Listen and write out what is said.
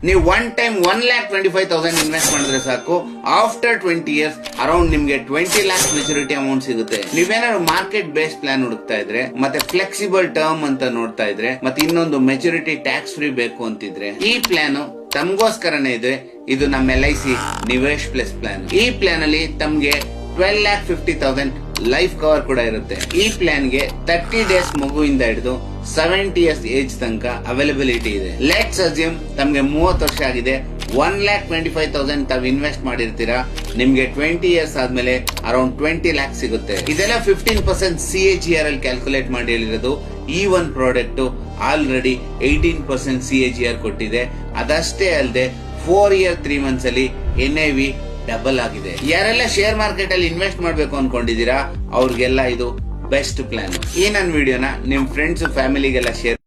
ನೀವು one time 1,25,000 invest ಮಾಡಿದ್ರೆ ಸಾಕು, ಆಫ್ಟರ್ 20 years ಅರೌಂಡ್ ನಿಮ್ಗೆ 20 lakhs ಮೆಚುರಿಟಿ ಅಮೌಂಟ್ ಸಿಗುತ್ತೆ. ನೀವೇನಾದ್ರು ಮಾರ್ಕೆಟ್ ಬೇಸ್ ಪ್ಲಾನ್ ಹುಡುಕ್ತಾ ಇದ್ರೆ, ಮತ್ತೆ ಫ್ಲೆಕ್ಸಿಬಲ್ ಟರ್ಮ್ ಅಂತ ನೋಡ್ತಾ ಇದ್ರೆ, ಮತ್ತೆ ಇನ್ನೊಂದು ಮೆಚುರಿಟಿ ಟ್ಯಾಕ್ಸ್ ಫ್ರೀ ಬೇಕು ಅಂತಿದ್ರೆ, ಈ ಪ್ಲಾನ್ ತಮಗೋಸ್ಕರನೇ ಇದೆ. ಇದು ನಮ್ಮ LIC ನಿವೇಶ್ ಪ್ಲಸ್ ಪ್ಲಾನ್. ಈ ಪ್ಲಾನ್ ಅಲ್ಲಿ ತಮ್ಗೆ 12,50,000 ಲೈಫ್ ಕವರ್ ಕೂಡ ಇರುತ್ತೆ. ಈ ಪ್ಲಾನ್ ಗೆ 30 days ಮಗುವಿಂದ ಹಿಡಿದು 70 years ಏಜ್ ತನಕ ಅವೈಲಬಿಲಿಟಿ ಇದೆ. ಲೆಟ್ಸ್ ಅಸ್ಯೂಮ್ ತಮ್ಗೆ 30 ವರ್ಷ ಆಗಿದೆ, 1,25,000 ತಾವ್ ಇನ್ವೆಸ್ಟ್ ಮಾಡಿರ್ತೀರಾ, ನಿಮ್ಗೆ 20 years ಆದ್ಮೇಲೆ ಅರೌಂಡ್ 20 lakhs ಸಿಗುತ್ತೆ. ಇದೆಲ್ಲ 15% CAGR ಅಲ್ಲಿ ಕ್ಯಾಲ್ಕುಲೇಟ್ ಮಾಡಿ ಹೇಳಿರೋದು. ಈ ಒಂದು ಪ್ರಾಡಕ್ಟ್ ಆಲ್ರೆಡಿ 18% CAGR ಕೊಟ್ಟಿದೆ. ಅದಷ್ಟೇ ಅಲ್ಲದೆ 4 year 3 months ಅಲ್ಲಿ NAV ಡಬಲ್ ಆಗಿದೆ. ಯಾರೆಲ್ಲ ಶೇರ್ ಮಾರ್ಕೆಟ್ ಅಲ್ಲಿ ಇನ್ವೆಸ್ಟ್ ಮಾಡ್ಬೇಕು ಅನ್ಕೊಂಡಿದೀರಾ, ಅವ್ರಿಗೆಲ್ಲ ಇದು ಬೆಸ್ಟ್ ಪ್ಲಾನ್. ಈ ನನ್ನ ವಿಡಿಯೋನ ನಿಮ್ ಫ್ರೆಂಡ್ಸ್ ಫ್ಯಾಮಿಲಿಗೆಲ್ಲ ಶೇರ್